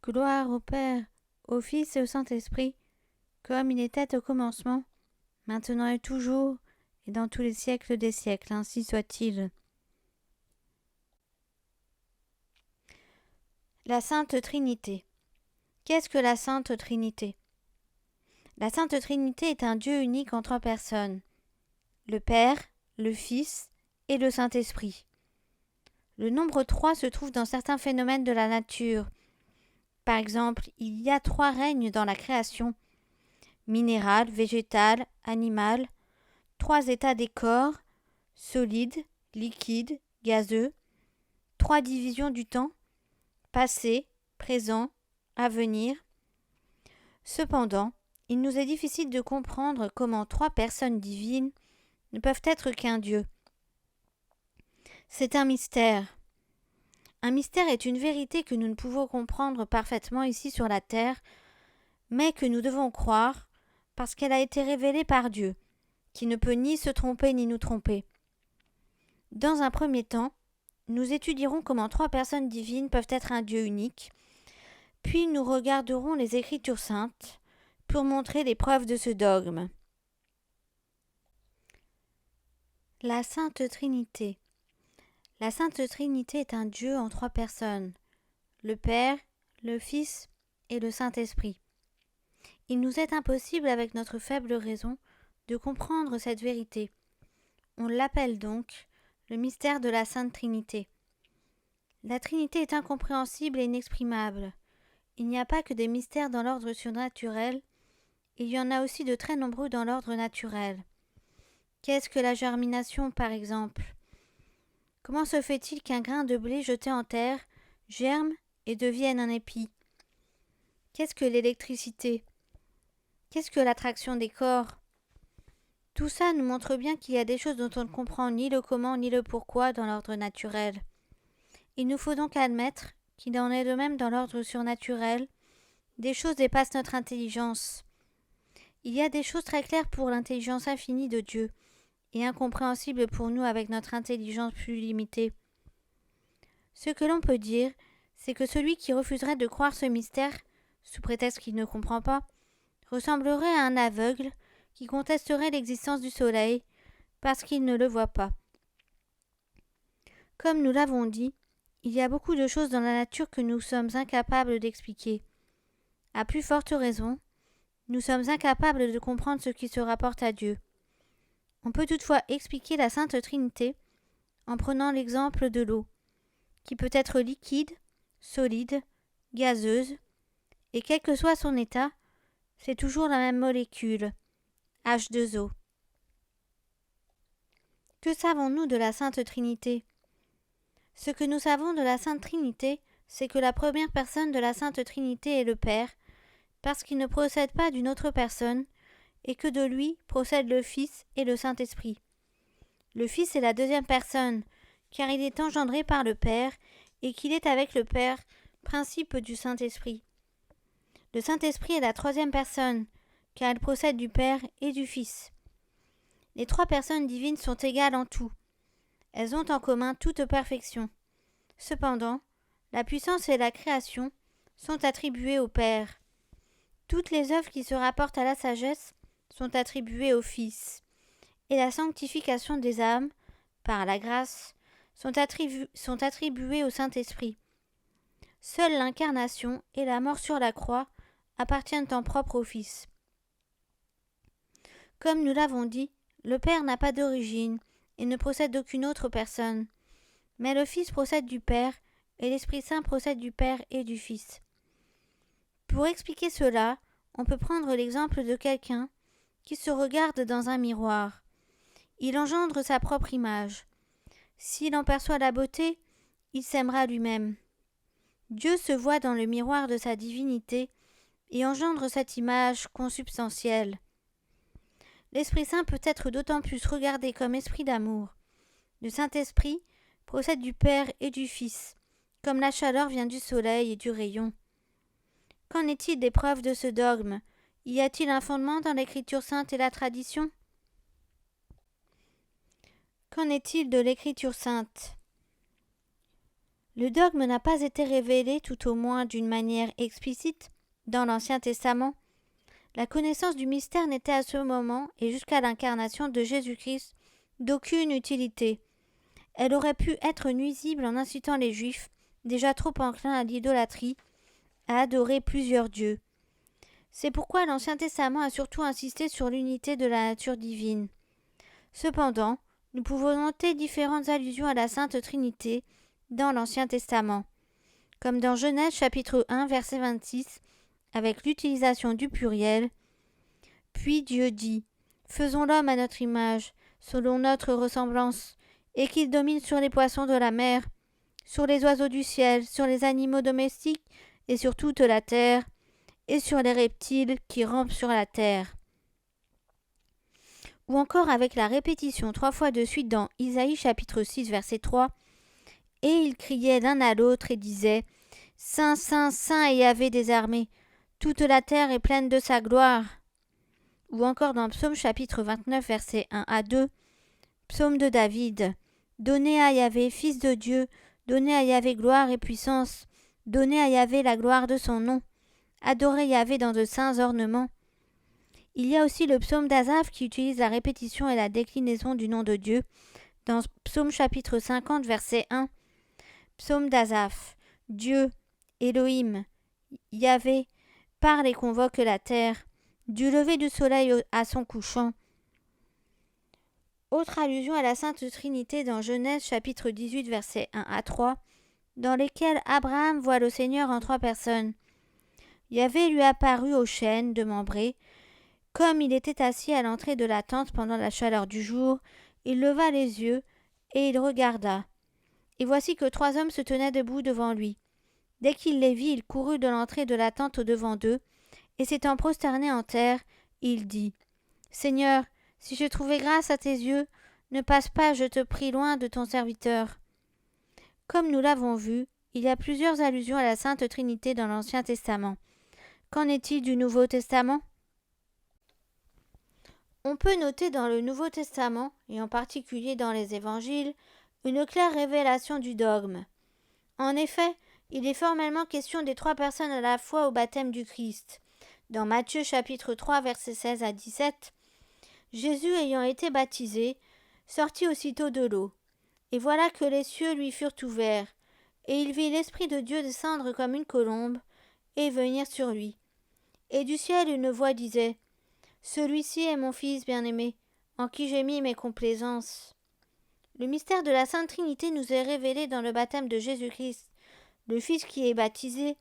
Gloire au Père, au Fils et au Saint-Esprit, comme il était au commencement, maintenant et toujours, et dans tous les siècles des siècles, ainsi soit-il. La Sainte Trinité. Qu'est-ce que la Sainte Trinité? La Sainte Trinité est un Dieu unique en trois personnes, le Père, le Fils et le Saint-Esprit. Le nombre 3 se trouve dans certains phénomènes de la nature. Par exemple, il y a 3 règnes dans la création, minéral, végétal, animal, 3 états des corps, solide, liquide, gazeux, 3 divisions du temps, passé, présent, avenir. Cependant, il nous est difficile de comprendre comment 3 personnes divines ne peuvent être qu'un Dieu. C'est un mystère. Un mystère est une vérité que nous ne pouvons comprendre parfaitement ici sur la terre, mais que nous devons croire parce qu'elle a été révélée par Dieu, qui ne peut ni se tromper ni nous tromper. Dans un premier temps, nous étudierons comment 3 personnes divines peuvent être un Dieu unique, puis nous regarderons les Écritures saintes pour montrer les preuves de ce dogme. La Sainte Trinité. La Sainte Trinité est un Dieu en 3 personnes, le Père, le Fils et le Saint-Esprit. Il nous est impossible avec notre faible raison de comprendre cette vérité. On l'appelle donc le mystère de la Sainte Trinité. La Trinité est incompréhensible et inexprimable. Il n'y a pas que des mystères dans l'ordre surnaturel, il y en a aussi de très nombreux dans l'ordre naturel. Qu'est-ce que la germination, par exemple? Comment se fait-il qu'un grain de blé jeté en terre germe et devienne un épi? Qu'est-ce que l'électricité? Qu'est-ce que l'attraction des corps? Tout ça nous montre bien qu'il y a des choses dont on ne comprend ni le comment ni le pourquoi dans l'ordre naturel. Il nous faut donc admettre qu'il en est de même dans l'ordre surnaturel. Des choses dépassent notre intelligence. Il y a des choses très claires pour l'intelligence infinie de Dieu et incompréhensibles pour nous avec notre intelligence plus limitée. Ce que l'on peut dire, c'est que celui qui refuserait de croire ce mystère, sous prétexte qu'il ne comprend pas, ressemblerait à un aveugle qui contesterait l'existence du soleil parce qu'il ne le voit pas. Comme nous l'avons dit, il y a beaucoup de choses dans la nature que nous sommes incapables d'expliquer. À plus forte raison, nous sommes incapables de comprendre ce qui se rapporte à Dieu. On peut toutefois expliquer la Sainte Trinité en prenant l'exemple de l'eau, qui peut être liquide, solide, gazeuse, et quel que soit son état, c'est toujours la même molécule, H2O. Que savons-nous de la Sainte Trinité? Ce que nous savons de la Sainte Trinité, c'est que la première personne de la Sainte Trinité est le Père, parce qu'il ne procède pas d'une autre personne, et que de lui procèdent le Fils et le Saint-Esprit. Le Fils est la deuxième personne, car il est engendré par le Père, et qu'il est avec le Père, principe du Saint-Esprit. Le Saint-Esprit est la troisième personne, car elle procède du Père et du Fils. Les 3 personnes divines sont égales en tout. Elles ont en commun toute perfection. Cependant, la puissance et la création sont attribuées au Père. Toutes les œuvres qui se rapportent à la sagesse sont attribuées au Fils, et la sanctification des âmes, par la grâce, sont attribuées au Saint-Esprit. Seule l'incarnation et la mort sur la croix appartiennent en propre au Fils. Comme nous l'avons dit, le Père n'a pas d'origine et ne procède d'aucune autre personne, mais le Fils procède du Père et l'Esprit Saint procède du Père et du Fils. Pour expliquer cela, on peut prendre l'exemple de quelqu'un qui se regarde dans un miroir. Il engendre sa propre image. S'il en perçoit la beauté, il s'aimera lui-même. Dieu se voit dans le miroir de sa divinité et engendre cette image consubstantielle. L'Esprit Saint peut être d'autant plus regardé comme esprit d'amour. Le Saint-Esprit procède du Père et du Fils, comme la chaleur vient du soleil et du rayon. Qu'en est-il des preuves de ce dogme? Y a-t-il un fondement dans l'Écriture sainte et la tradition? Qu'en est-il de l'Écriture sainte? Le dogme n'a pas été révélé, tout au moins d'une manière explicite, dans l'Ancien Testament. La connaissance du mystère n'était à ce moment, et jusqu'à l'incarnation de Jésus-Christ, d'aucune utilité. Elle aurait pu être nuisible en incitant les Juifs, déjà trop enclins à l'idolâtrie, à adorer plusieurs dieux. C'est pourquoi l'Ancien Testament a surtout insisté sur l'unité de la nature divine. Cependant, nous pouvons noter différentes allusions à la Sainte Trinité dans l'Ancien Testament, comme dans Genèse chapitre 1 verset 26, avec l'utilisation du pluriel. Puis Dieu dit : Faisons l'homme à notre image, selon notre ressemblance, et qu'il domine sur les poissons de la mer, sur les oiseaux du ciel, sur les animaux domestiques et sur toute la terre, et sur les reptiles qui rampent sur la terre. Ou encore avec la répétition 3 fois de suite dans Isaïe chapitre 6 verset 3, et ils criaient l'un à l'autre et disaient : Saint, Saint, Saint est Yahvé des armées, toute la terre est pleine de sa gloire. Ou encore dans Psaume chapitre 29 versets 1 à 2, Psaume de David. Donnez à Yahvé, Fils de Dieu, donnez à Yahvé gloire et puissance, donnez à Yahvé la gloire de son nom, adorez Yahvé dans de saints ornements. Il y a aussi le psaume d'Asaph qui utilise la répétition et la déclinaison du nom de Dieu. Dans Psaume chapitre 50 verset 1, Psaume d'Asaph. Dieu, Elohim, Yahvé, parle et convoque la terre, du lever du soleil à son couchant. Autre allusion à la Sainte Trinité dans Genèse chapitre 18 versets 1 à 3, dans lesquels Abraham voit le Seigneur en 3 personnes. Yahvé lui apparut au chêne de Mambré. Comme il était assis à l'entrée de la tente pendant la chaleur du jour, il leva les yeux et il regarda. Et voici que 3 hommes se tenaient debout devant lui. Dès qu'il les vit, il courut de l'entrée de la tente au-devant d'eux, et s'étant prosterné en terre, il dit : Seigneur, si j'ai trouvé grâce à tes yeux, ne passe pas, je te prie, loin de ton serviteur. Comme nous l'avons vu, il y a plusieurs allusions à la Sainte Trinité dans l'Ancien Testament. Qu'en est-il du Nouveau Testament ? On peut noter dans le Nouveau Testament, et en particulier dans les Évangiles, une claire révélation du dogme. En effet, il est formellement question des 3 personnes à la fois au baptême du Christ. Dans Matthieu chapitre 3 versets 16 à 17, Jésus ayant été baptisé, sortit aussitôt de l'eau. Et voilà que les cieux lui furent ouverts, et il vit l'Esprit de Dieu descendre comme une colombe, et venir sur lui. Et du ciel une voix disait : Celui-ci est mon Fils bien-aimé, en qui j'ai mis mes complaisances. Le mystère de la Sainte Trinité nous est révélé dans le baptême de Jésus-Christ, le Fils qui est baptisé,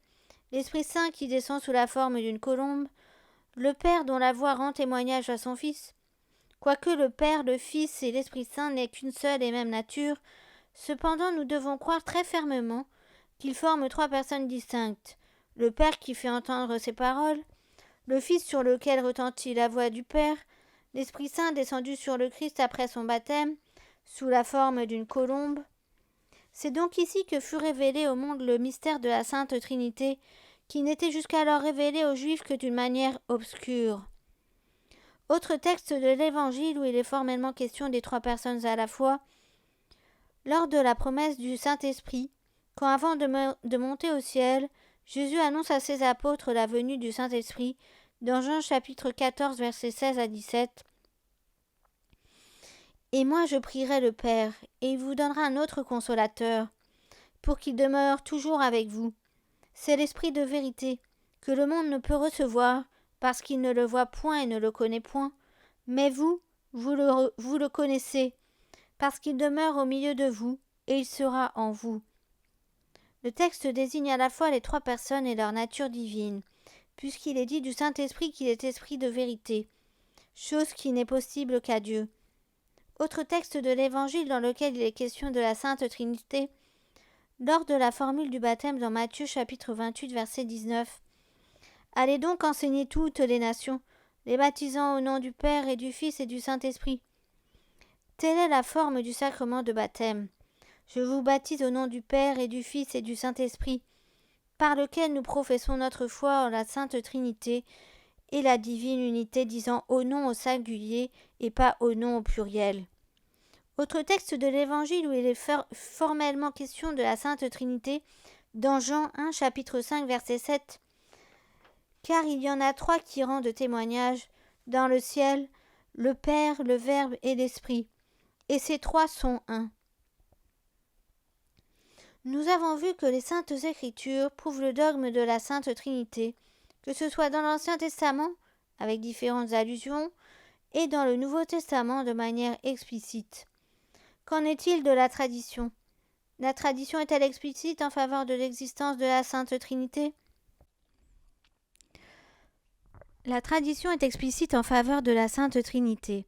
l'Esprit Saint qui descend sous la forme d'une colombe, le Père dont la voix rend témoignage à son Fils. Quoique le Père, le Fils et l'Esprit Saint n'aient qu'une seule et même nature, cependant nous devons croire très fermement qu'ils forment 3 personnes distinctes. Le Père qui fait entendre ses paroles, le Fils sur lequel retentit la voix du Père, l'Esprit Saint descendu sur le Christ après son baptême, sous la forme d'une colombe. C'est donc ici que fut révélé au monde le mystère de la Sainte Trinité, qui n'était jusqu'alors révélé aux Juifs que d'une manière obscure. Autre texte de l'Évangile où il est formellement question des 3 personnes à la fois, lors de la promesse du Saint-Esprit, quand avant de monter au ciel, Jésus annonce à ses apôtres la venue du Saint-Esprit, dans Jean chapitre 14 versets 16 à 17. Et moi je prierai le Père, et il vous donnera un autre consolateur, pour qu'il demeure toujours avec vous. C'est l'Esprit de vérité, que le monde ne peut recevoir, parce qu'il ne le voit point et ne le connaît point. Mais vous le connaissez, parce qu'il demeure au milieu de vous, et il sera en vous. Le texte désigne à la fois les 3 personnes et leur nature divine, puisqu'il est dit du Saint-Esprit qu'il est esprit de vérité, chose qui n'est possible qu'à Dieu. Autre texte de l'Évangile dans lequel il est question de la Sainte Trinité, lors de la formule du baptême dans Matthieu chapitre 28 verset 19. Allez donc enseigner toutes les nations, les baptisant au nom du Père et du Fils et du Saint-Esprit. Telle est la forme du sacrement de baptême. Je vous baptise au nom du Père et du Fils et du Saint-Esprit, par lequel nous professons notre foi en la Sainte Trinité et la divine unité, disant au nom au singulier et pas au nom au pluriel. Autre texte de l'Évangile où il est formellement question de la Sainte Trinité, dans Jean 1, chapitre 5, verset 7. Car il y en a 3 qui rendent témoignage dans le ciel, le Père, le Verbe et l'Esprit, et ces 3 sont un. Nous avons vu que les Saintes Écritures prouvent le dogme de la Sainte Trinité, que ce soit dans l'Ancien Testament, avec différentes allusions, et dans le Nouveau Testament de manière explicite. Qu'en est-il de la tradition ? La tradition est-elle explicite en faveur de l'existence de la Sainte Trinité ? La tradition est explicite en faveur de la Sainte Trinité.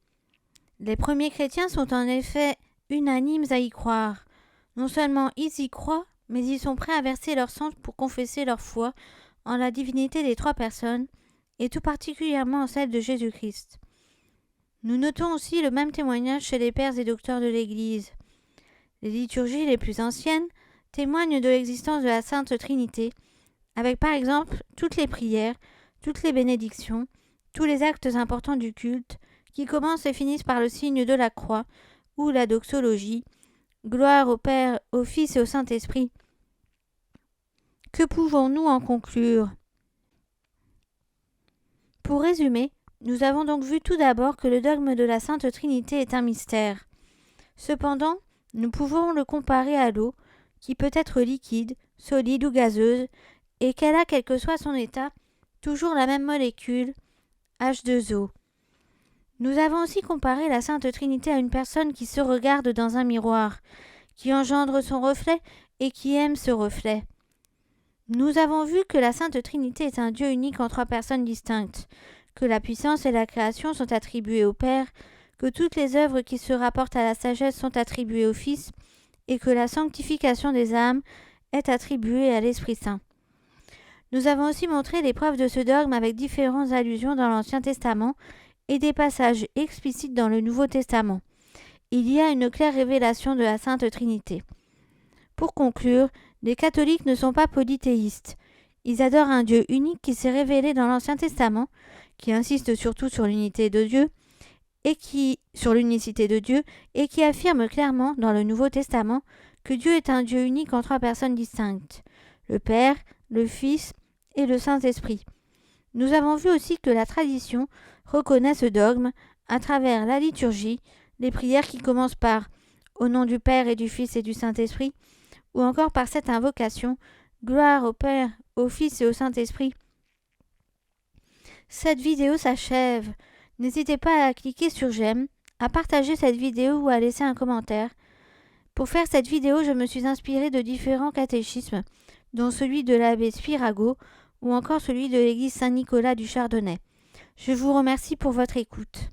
Les premiers chrétiens sont en effet unanimes à y croire. Non seulement ils y croient, mais ils sont prêts à verser leur sang pour confesser leur foi en la divinité des 3 personnes, et tout particulièrement en celle de Jésus-Christ. Nous notons aussi le même témoignage chez les pères et docteurs de l'Église. Les liturgies les plus anciennes témoignent de l'existence de la Sainte Trinité, avec par exemple toutes les prières, toutes les bénédictions, tous les actes importants du culte, qui commencent et finissent par le signe de la croix, ou la doxologie. Gloire au Père, au Fils et au Saint-Esprit. Que pouvons-nous en conclure ? Pour résumer, nous avons donc vu tout d'abord que le dogme de la Sainte Trinité est un mystère. Cependant, nous pouvons le comparer à l'eau, qui peut être liquide, solide ou gazeuse, et qu'elle a, quel que soit son état, toujours la même molécule, H2O. Nous avons aussi comparé la Sainte Trinité à une personne qui se regarde dans un miroir, qui engendre son reflet et qui aime ce reflet. Nous avons vu que la Sainte Trinité est un Dieu unique en 3 personnes distinctes, que la puissance et la création sont attribuées au Père, que toutes les œuvres qui se rapportent à la sagesse sont attribuées au Fils, et que la sanctification des âmes est attribuée à l'Esprit Saint. Nous avons aussi montré les preuves de ce dogme avec différentes allusions dans l'Ancien Testament et des passages explicites dans le Nouveau Testament. Il y a une claire révélation de la Sainte Trinité. Pour conclure, les catholiques ne sont pas polythéistes. Ils adorent un Dieu unique qui s'est révélé dans l'Ancien Testament, qui insiste surtout sur l'unicité de Dieu, et qui affirme clairement dans le Nouveau Testament que Dieu est un Dieu unique en 3 personnes distinctes, le Père, le Fils et le Saint-Esprit. Nous avons vu aussi que la tradition reconnaît ce dogme à travers la liturgie, les prières qui commencent par « Au nom du Père et du Fils et du Saint-Esprit » ou encore par cette invocation « Gloire au Père, au Fils et au Saint-Esprit ». Cette vidéo s'achève. N'hésitez pas à cliquer sur j'aime, à partager cette vidéo ou à laisser un commentaire. Pour faire cette vidéo, je me suis inspirée de différents catéchismes, dont celui de l'abbé Spirago ou encore celui de l'église Saint-Nicolas du Chardonnay. Je vous remercie pour votre écoute.